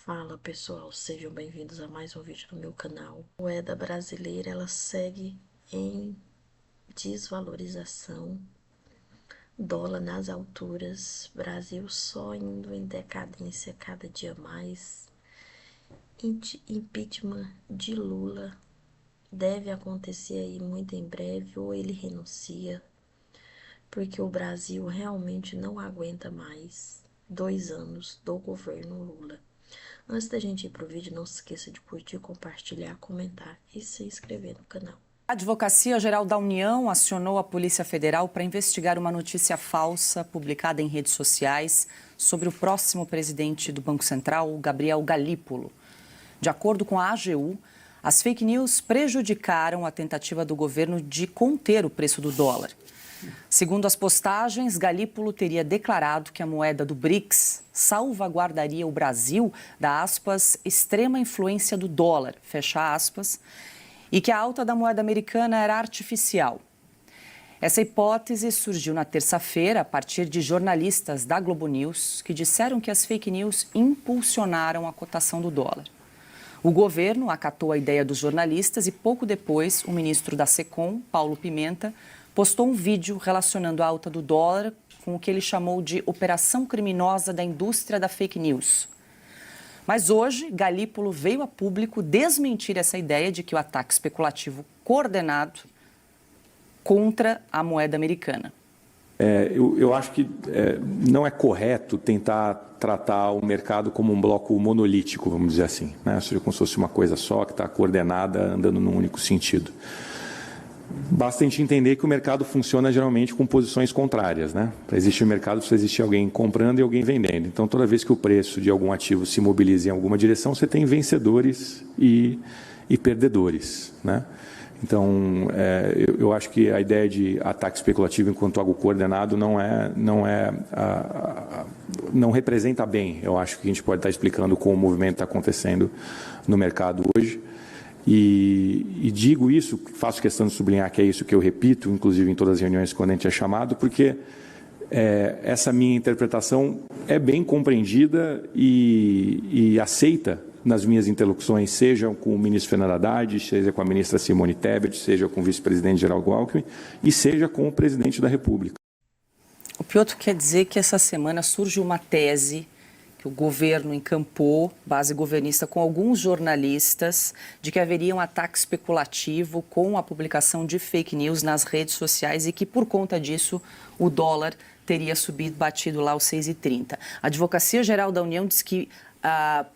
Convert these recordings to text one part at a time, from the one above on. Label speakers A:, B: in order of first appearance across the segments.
A: Fala pessoal, sejam bem-vindos a mais um vídeo no meu canal. A moeda brasileira ela segue em desvalorização, dólar nas alturas, Brasil só indo em decadência cada dia mais. Impeachment de Lula deve acontecer aí muito em breve, ou ele renuncia, porque o Brasil realmente não aguenta mais 2 anos do governo Lula. Antes da gente ir pro vídeo, não se esqueça de curtir, compartilhar, comentar e se inscrever no canal.
B: A Advocacia Geral da União acionou a Polícia Federal para investigar uma notícia falsa publicada em redes sociais sobre o próximo presidente do Banco Central, Gabriel Galípolo. De acordo com a AGU, as fake news prejudicaram a tentativa do governo de conter o preço do dólar. Segundo as postagens, Galípolo teria declarado que a moeda do BRICS salvaguardaria o Brasil da, aspas, extrema influência do dólar, fecha aspas, e que a alta da moeda americana era artificial. Essa hipótese surgiu na terça-feira a partir de jornalistas da Globo News que disseram que as fake news impulsionaram a cotação do dólar. O governo acatou a ideia dos jornalistas e pouco depois o ministro da SECOM, Paulo Pimenta, postou um vídeo relacionando a alta do dólar com o que ele chamou de operação criminosa da indústria da fake news. Mas hoje, Galípolo veio a público desmentir essa ideia de que o ataque especulativo coordenado contra a moeda americana.
C: Eu acho que não é correto tentar tratar o mercado como um bloco monolítico, vamos dizer assim, né? Ou seja, como se fosse uma coisa só, que está coordenada, andando num único sentido. Basta a gente entender que o mercado funciona geralmente com posições contrárias, né? Para existir um mercado, precisa existir alguém comprando e alguém vendendo. Então, toda vez que o preço de algum ativo se mobiliza em alguma direção, você tem vencedores e perdedores, né? Então, eu acho que a ideia de ataque especulativo enquanto algo coordenado não representa bem. Eu acho que a gente pode estar explicando como o movimento está acontecendo no mercado hoje. E digo isso, faço questão de sublinhar que é isso que eu repito, inclusive em todas as reuniões quando a gente é chamado, porque essa minha interpretação é bem compreendida e aceita nas minhas interlocuções, seja com o ministro Fernando Haddad, seja com a ministra Simone Tebet, seja com o vice-presidente Geraldo Alckmin e seja com o presidente da República.
B: O Piotr quer dizer que essa semana surge uma tese que o governo encampou, base governista, com alguns jornalistas, de que haveria um ataque especulativo com a publicação de fake news nas redes sociais e que, por conta disso, o dólar teria subido, batido lá os 6,30. A Advocacia Geral da União diz que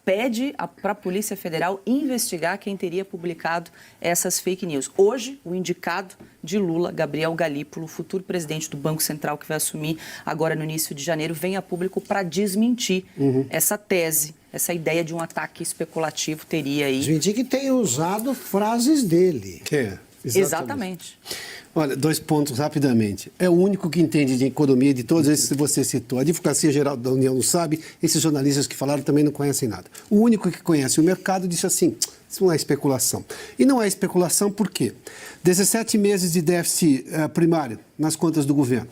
B: pede para a Polícia Federal investigar quem teria publicado essas fake news. Hoje, o indicado de Lula, Gabriel Galípolo, futuro presidente do Banco Central, que vai assumir agora no início de janeiro, vem a público para desmentir essa tese, essa ideia de um ataque especulativo teria aí.
D: Desmentir que tem usado frases dele.
B: Exatamente.
D: Olha, 2 pontos rapidamente. É o único que entende de economia de todos esses que você citou. A Advocacia Geral da União não sabe, esses jornalistas que falaram também não conhecem nada. O único que conhece o mercado disse assim, isso não é especulação. E não é especulação por quê? 17 meses de déficit primário nas contas do governo.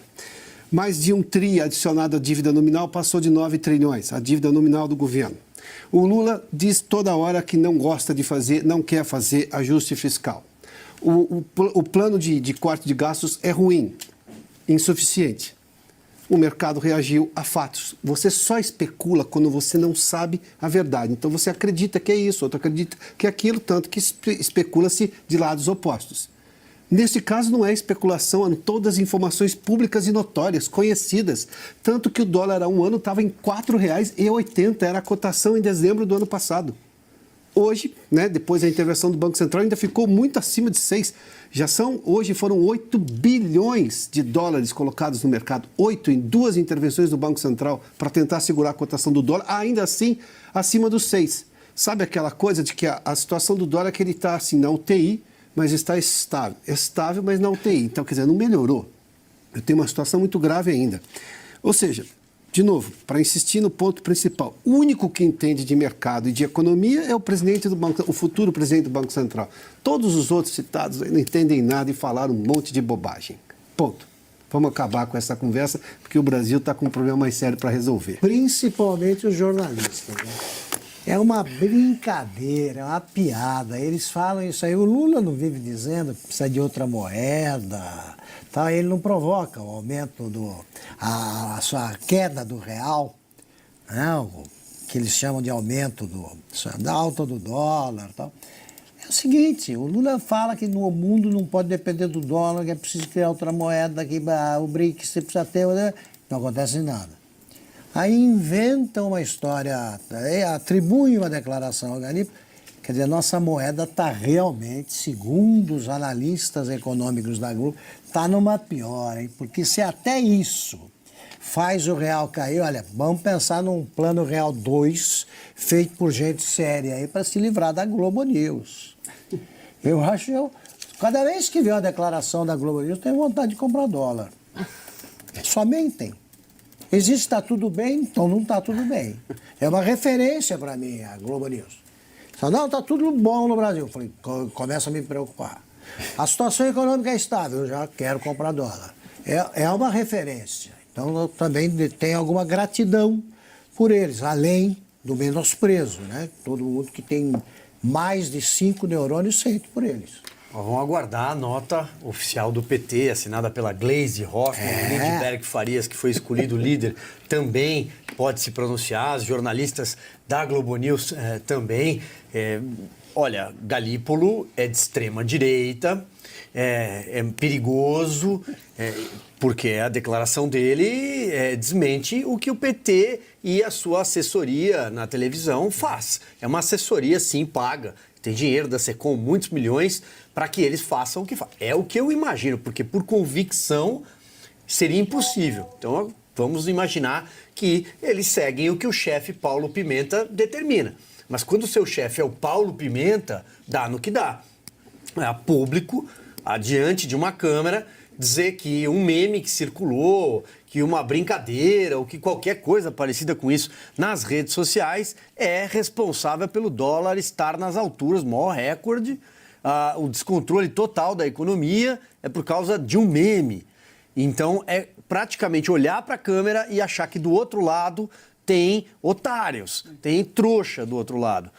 D: Mais de 1 tri adicionado à dívida nominal passou de 9 trilhões, a dívida nominal do governo. O Lula diz toda hora que não gosta de fazer, não quer fazer ajuste fiscal. O plano de corte de gastos é ruim, insuficiente. O mercado reagiu a fatos. Você só especula quando você não sabe a verdade. Então você acredita que é isso, outro acredita que é aquilo, tanto que especula-se de lados opostos. Nesse caso não é especulação, são todas informações públicas e notórias, conhecidas. Tanto que o dólar há um ano estava em R$ 4,80, era a cotação em dezembro do ano passado. Hoje, né, depois da intervenção do Banco Central, ainda ficou muito acima de 6. Hoje foram 8 bilhões de dólares colocados no mercado. 8 em 2 intervenções do Banco Central para tentar segurar a cotação do dólar, ainda assim, acima dos 6. Sabe aquela coisa de que a situação do dólar é que ele está assim, na UTI, mas está estável. Estável, mas na UTI. Então, quer dizer, não melhorou. Eu tenho uma situação muito grave ainda. Ou seja, de novo, para insistir no ponto principal, o único que entende de mercado e de economia é o presidente do banco, o futuro presidente do Banco Central. Todos os outros citados não entendem nada e falaram um monte de bobagem. Ponto. Vamos acabar com essa conversa, porque o Brasil está com um problema mais sério para resolver.
E: Principalmente os jornalistas, né? É uma brincadeira, é uma piada. Eles falam isso aí. O Lula não vive dizendo que precisa de outra moeda. Tá? Ele não provoca o aumento a sua queda do real, né? O que eles chamam de aumento da alta do dólar. Tal. É o seguinte, o Lula fala que no mundo não pode depender do dólar, que é preciso criar outra moeda, que o BRICS você precisa ter. Não acontece nada. Aí inventam uma história, atribuem uma declaração ao Galípolo. Quer dizer, nossa moeda está realmente, segundo os analistas econômicos da Globo, está numa pior, hein? Porque se até isso faz o real cair, olha, vamos pensar num plano real 2, feito por gente séria aí, para se livrar da Globo News. Cada vez que vê uma declaração da Globo News, tenho vontade de comprar dólar. Só mentem. Existe está tudo bem, então não está tudo bem. É uma referência para mim, a Globo News. Só, não, está tudo bom no Brasil. Eu falei, começa a me preocupar. A situação econômica é estável, eu já quero comprar dólar. É uma referência. Então eu também tenho alguma gratidão por eles, além do menosprezo, né? Todo mundo que tem mais de 5 neurônios sente por eles.
F: Vamos aguardar a nota oficial do PT, assinada pela Gleisi Hoffmann, Lindbergh Farias, que foi escolhido líder, também pode se pronunciar, os jornalistas da Globo News também. Olha, Galípolo é de extrema direita, é perigoso, porque a declaração dele desmente o que o PT e a sua assessoria na televisão faz. É uma assessoria, sim, paga. Tem dinheiro da Secom, muitos milhões, para que eles façam o que fazem. É o que eu imagino, porque por convicção seria impossível. Então vamos imaginar que eles seguem o que o chefe Paulo Pimenta determina. Mas quando o seu chefe é o Paulo Pimenta, dá no que dá. É público, adiante de uma câmera, dizer que um meme que circulou, que uma brincadeira ou que qualquer coisa parecida com isso nas redes sociais é responsável pelo dólar estar nas alturas, maior recorde. O descontrole total da economia é por causa de um meme. Então é praticamente olhar para a câmera e achar que do outro lado tem otários, tem trouxa do outro lado.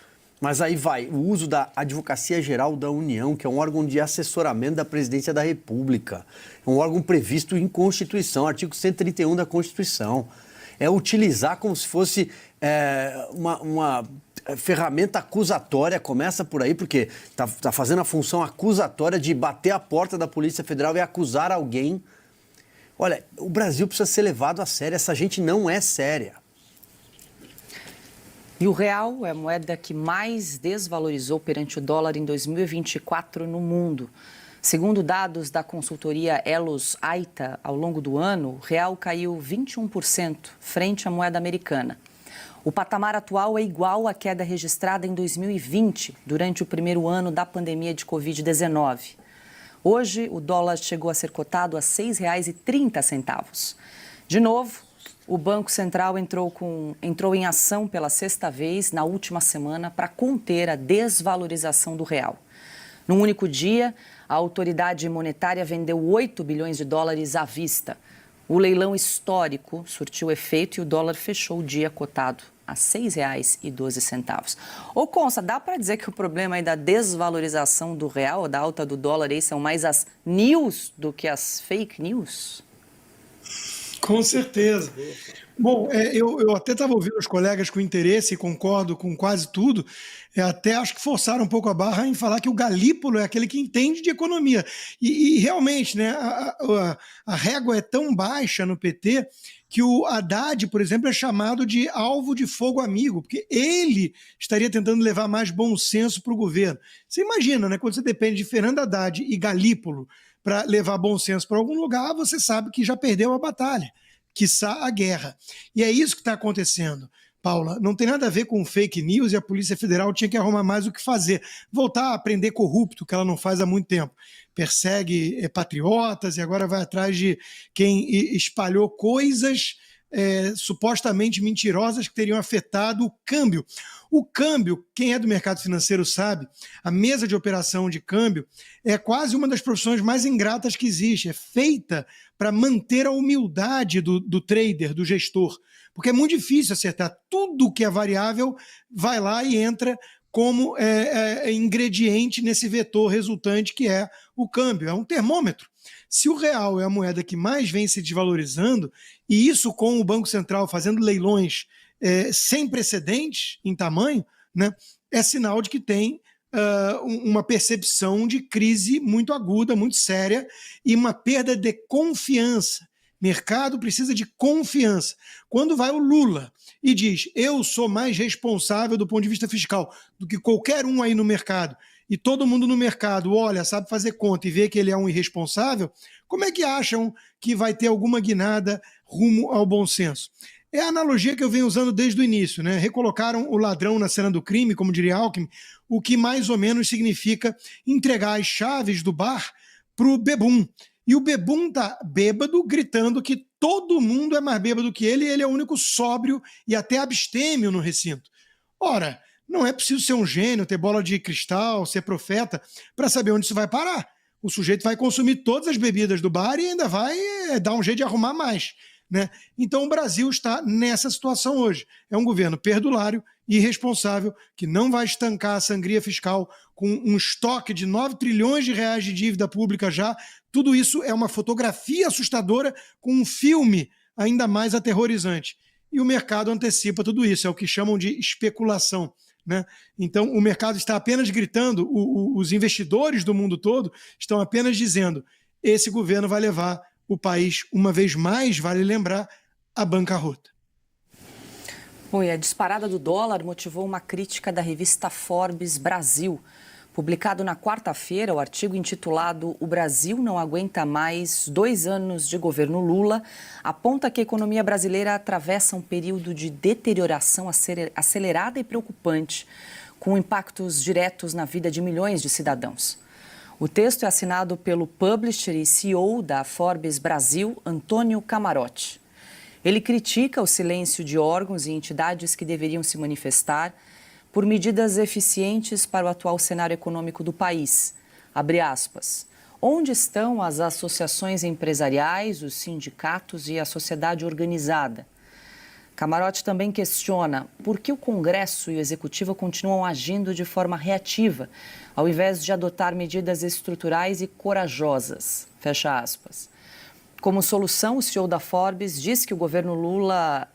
F: Mas aí vai o uso da Advocacia Geral da União, que é um órgão de assessoramento da Presidência da República. É um órgão previsto em Constituição, artigo 131 da Constituição. É utilizar como se fosse uma ferramenta acusatória, começa por aí, porque está fazendo a função acusatória de bater a porta da Polícia Federal e acusar alguém. Olha, o Brasil precisa ser levado a sério, essa gente não é séria.
B: E o real é a moeda que mais desvalorizou perante o dólar em 2024 no mundo. Segundo dados da consultoria Elos Aita, ao longo do ano, o real caiu 21% frente à moeda americana. O patamar atual é igual à queda registrada em 2020, durante o primeiro ano da pandemia de Covid-19. Hoje, o dólar chegou a ser cotado a R$ 6,30. De novo, o Banco Central entrou em ação pela sexta vez na última semana para conter a desvalorização do real. Num único dia, a autoridade monetária vendeu 8 bilhões de dólares à vista. O leilão histórico surtiu efeito e o dólar fechou o dia cotado a R$ 6,12. Ô Consta, dá para dizer que o problema aí da desvalorização do real, da alta do dólar, aí são mais as news do que as fake news?
G: Com certeza. Bom, eu até estava ouvindo os colegas com interesse e concordo com quase tudo. Até acho que forçaram um pouco a barra em falar que o Galípolo é aquele que entende de economia. E realmente, né, a régua é tão baixa no PT que o Haddad, por exemplo, é chamado de alvo de fogo amigo, porque ele estaria tentando levar mais bom senso para o governo. Você imagina, né, quando você depende de Fernando Haddad e Galípolo para levar bom senso para algum lugar, você sabe que já perdeu a batalha, quiçá a guerra. E é isso que está acontecendo, Paula. Não tem nada a ver com fake news e a Polícia Federal tinha que arrumar mais o que fazer. Voltar a prender corrupto, que ela não faz há muito tempo. Persegue patriotas e agora vai atrás de quem espalhou coisas supostamente mentirosas que teriam afetado o câmbio. O câmbio, quem é do mercado financeiro sabe, a mesa de operação de câmbio é quase uma das profissões mais ingratas que existe. É feita para manter a humildade do trader, do gestor. Porque é muito difícil acertar. Tudo que é variável vai lá e entra como ingrediente nesse vetor resultante que é o câmbio. É um termômetro. Se o real é a moeda que mais vem se desvalorizando, e isso com o Banco Central fazendo leilões sem precedentes em tamanho, né, é sinal de que tem uma percepção de crise muito aguda, muito séria, e uma perda de confiança. Mercado precisa de confiança. Quando vai o Lula e diz, eu sou mais responsável do ponto de vista fiscal do que qualquer um aí no mercado, e todo mundo no mercado olha, sabe fazer conta e vê que ele é um irresponsável, como é que acham que vai ter alguma guinada rumo ao bom senso? É a analogia que eu venho usando desde o início, né? Recolocaram o ladrão na cena do crime, como diria Alckmin, o que mais ou menos significa entregar as chaves do bar para o bebum. E o bebum está bêbado, gritando que todo mundo é mais bêbado que ele e ele é o único sóbrio e até abstêmio no recinto. Ora, não é preciso ser um gênio, ter bola de cristal, ser profeta, para saber onde isso vai parar. O sujeito vai consumir todas as bebidas do bar e ainda vai dar um jeito de arrumar mais, né? Então o Brasil está nessa situação hoje. É um governo perdulário, irresponsável, que não vai estancar a sangria fiscal com um estoque de 9 trilhões de reais de dívida pública já. Tudo isso é uma fotografia assustadora com um filme ainda mais aterrorizante. E o mercado antecipa tudo isso, é o que chamam de especulação, né? Então o mercado está apenas gritando, os investidores do mundo todo estão apenas dizendo, esse governo vai levar o país, uma vez mais, vale lembrar, à bancarrota.
B: A disparada do dólar motivou uma crítica da revista Forbes Brasil. Publicado na quarta-feira, o artigo intitulado O Brasil não aguenta mais 2 anos de governo Lula aponta que a economia brasileira atravessa um período de deterioração acelerada e preocupante, com impactos diretos na vida de milhões de cidadãos. O texto é assinado pelo publisher e CEO da Forbes Brasil, Antônio Camarote. Ele critica o silêncio de órgãos e entidades que deveriam se manifestar por medidas eficientes para o atual cenário econômico do país. Abre aspas. Onde estão as associações empresariais, os sindicatos e a sociedade organizada? Camarote também questiona por que o Congresso e o Executivo continuam agindo de forma reativa, ao invés de adotar medidas estruturais e corajosas. Fecha aspas. Como solução, o CEO da Forbes diz que o governo Lula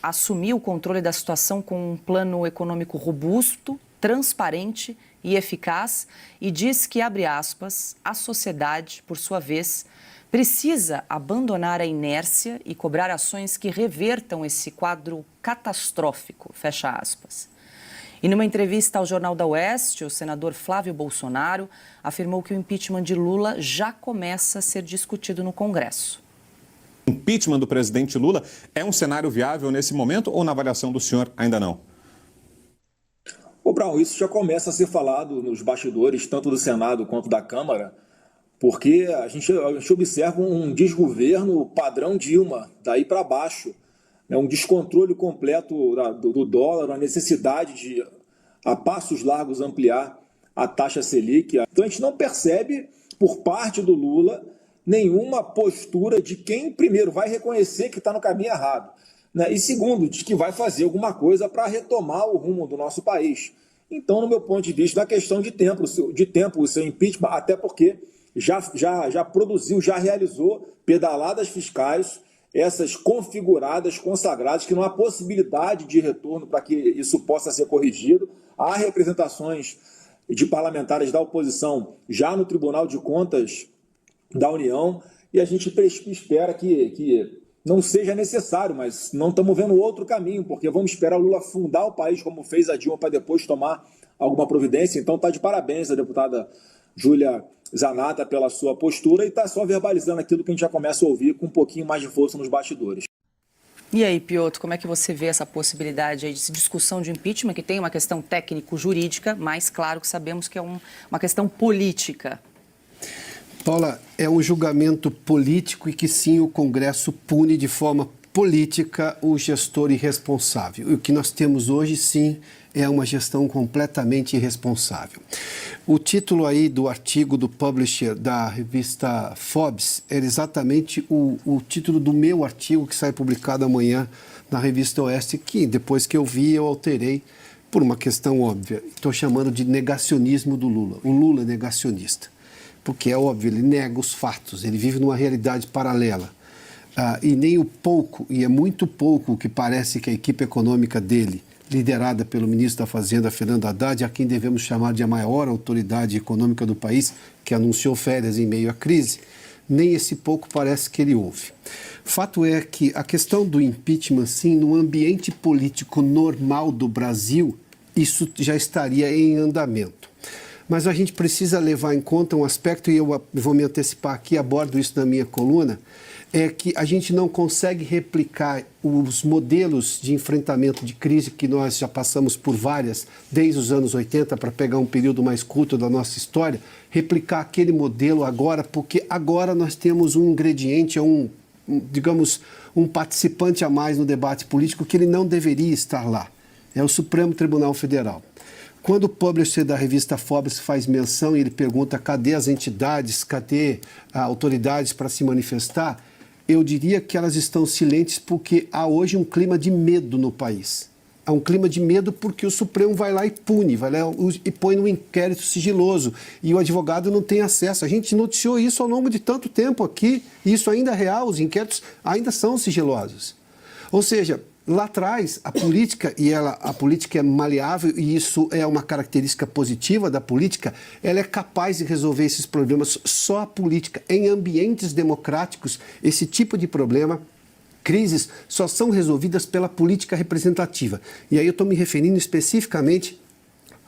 B: assumiu o controle da situação com um plano econômico robusto, transparente e eficaz e diz que, abre aspas, a sociedade, por sua vez, precisa abandonar a inércia e cobrar ações que revertam esse quadro catastrófico, fecha aspas. E numa entrevista ao Jornal da Oeste, o senador Flávio Bolsonaro afirmou que o impeachment de Lula já começa a ser discutido no Congresso.
H: O impeachment do presidente Lula é um cenário viável nesse momento ou, na avaliação do senhor, ainda não?
I: Ô, Brown, isso já começa a ser falado nos bastidores, tanto do Senado quanto da Câmara, porque a gente observa um desgoverno padrão Dilma, daí para baixo. Um descontrole completo do dólar, a necessidade de, a passos largos, ampliar a taxa Selic. Então a gente não percebe, por parte do Lula, nenhuma postura de quem, primeiro, vai reconhecer que está no caminho errado, né? E segundo, de que vai fazer alguma coisa para retomar o rumo do nosso país. Então, no meu ponto de vista, na questão de tempo o seu impeachment, até porque já produziu, já realizou pedaladas fiscais, essas configuradas, consagradas, que não há possibilidade de retorno para que isso possa ser corrigido. Há representações de parlamentares da oposição já no Tribunal de Contas da União, e a gente espera que não seja necessário, mas não estamos vendo outro caminho, porque vamos esperar o Lula fundar o país, como fez a Dilma, para depois tomar alguma providência. Então está de parabéns a deputada Júlia Zanata pela sua postura e está só verbalizando aquilo que a gente já começa a ouvir com um pouquinho mais de força nos bastidores.
B: E aí, Piotr, como é que você vê essa possibilidade aí de discussão de impeachment, que tem uma questão técnico-jurídica, mas claro que sabemos que é uma questão política?
D: Paula, é um julgamento político e que sim, o Congresso pune de forma política o gestor irresponsável. E o que nós temos hoje, sim, é uma gestão completamente irresponsável. O título aí do artigo do publisher da revista Forbes era exatamente o título do meu artigo que sai publicado amanhã na revista Oeste, que depois que eu vi eu alterei por uma questão óbvia. Estou chamando de negacionismo do Lula. O Lula é negacionista, porque é óbvio, ele nega os fatos, ele vive numa realidade paralela. E nem o pouco, e é muito pouco, o que parece que a equipe econômica dele, liderada pelo ministro da Fazenda, Fernando Haddad, a quem devemos chamar de a maior autoridade econômica do país, que anunciou férias em meio à crise, nem esse pouco parece que ele ouve. Fato é que a questão do impeachment, sim, no ambiente político normal do Brasil, isso já estaria em andamento. Mas a gente precisa levar em conta um aspecto, e eu vou me antecipar aqui, abordo isso na minha coluna, é que a gente não consegue replicar os modelos de enfrentamento de crise que nós já passamos por várias, desde os anos 80, para pegar um período mais curto da nossa história, replicar aquele modelo agora, porque agora nós temos um ingrediente, digamos, um participante a mais no debate político que ele não deveria estar lá. É o Supremo Tribunal Federal. Quando o publisher da revista Forbes faz menção e ele pergunta cadê as entidades, cadê as autoridades para se manifestar, eu diria que elas estão silentes porque há hoje um clima de medo no país. Há um clima de medo porque o Supremo vai lá e pune, vai lá e põe num inquérito sigiloso e o advogado não tem acesso. A gente noticiou isso ao longo de tanto tempo aqui e isso ainda é real, os inquéritos ainda são sigilosos. Ou seja, lá atrás, a política é maleável e isso é uma característica positiva da política, ela é capaz de resolver esses problemas. Só a política, em ambientes democráticos, esse tipo de problema, crises, só são resolvidas pela política representativa. E aí eu estou me referindo especificamente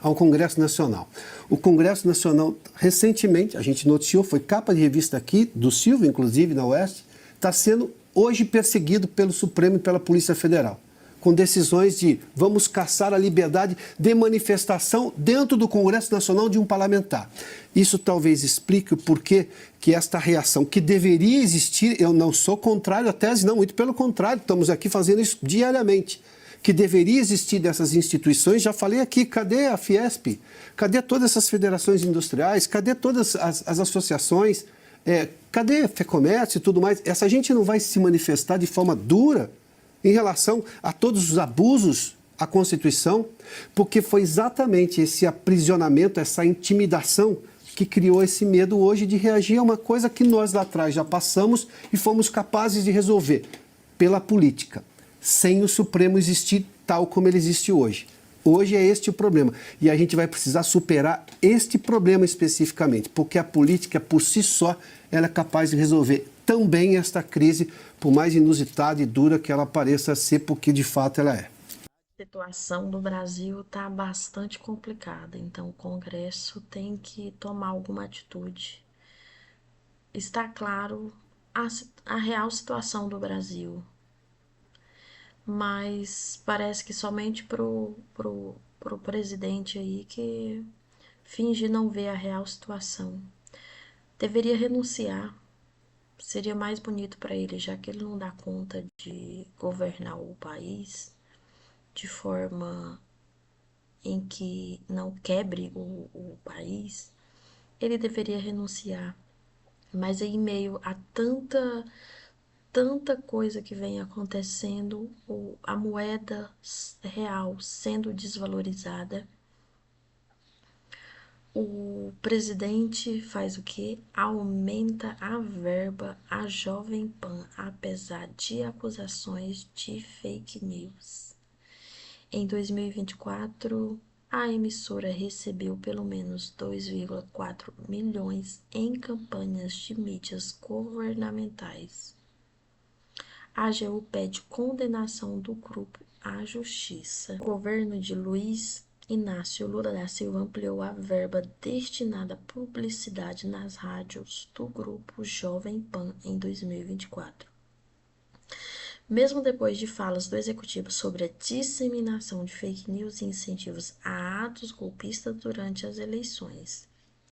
D: ao Congresso Nacional. O Congresso Nacional, recentemente, a gente noticiou, foi capa de revista aqui, do Silvio, inclusive, na Oeste, está sendo hoje perseguido pelo Supremo e pela Polícia Federal, com decisões de vamos caçar a liberdade de manifestação dentro do Congresso Nacional de um parlamentar. Isso talvez explique o porquê que esta reação, que deveria existir, eu não sou contrário à tese, não, muito pelo contrário, estamos aqui fazendo isso diariamente, que deveria existir dessas instituições, já falei aqui, cadê a Fiesp? Cadê todas essas federações industriais? Cadê todas as associações? Cadê FEComércio e tudo mais? Essa gente não vai se manifestar de forma dura em relação a todos os abusos à Constituição, porque foi exatamente esse aprisionamento, essa intimidação que criou esse medo hoje de reagir a uma coisa que nós lá atrás já passamos e fomos capazes de resolver pela política, sem o Supremo existir tal como ele existe hoje. Hoje é este o problema. E a gente vai precisar superar este problema especificamente, porque a política, por si só, ela é capaz de resolver também esta crise, por mais inusitada e dura que ela pareça ser, porque de fato ela é.
A: A situação do Brasil está bastante complicada, então o Congresso tem que tomar alguma atitude. Está claro a real situação do Brasil, mas parece que somente pro presidente aí que finge não ver a real situação. Deveria renunciar, seria mais bonito para ele, já que ele não dá conta de governar o país de forma em que não quebre o país. Ele deveria renunciar, mas aí, em meio a tanta coisa que vem acontecendo, a moeda real sendo desvalorizada, o presidente faz o quê? Aumenta a verba à Jovem Pan, apesar de acusações de fake news. Em 2024, a emissora recebeu pelo menos 2,4 milhões em campanhas de mídias governamentais. A AGU pede condenação do grupo à justiça. O governo de Luiz Inácio Lula da Silva ampliou a verba destinada à publicidade nas rádios do grupo Jovem Pan em 2024. Mesmo depois de falas do executivo sobre a disseminação de fake news e incentivos a atos golpistas durante as eleições,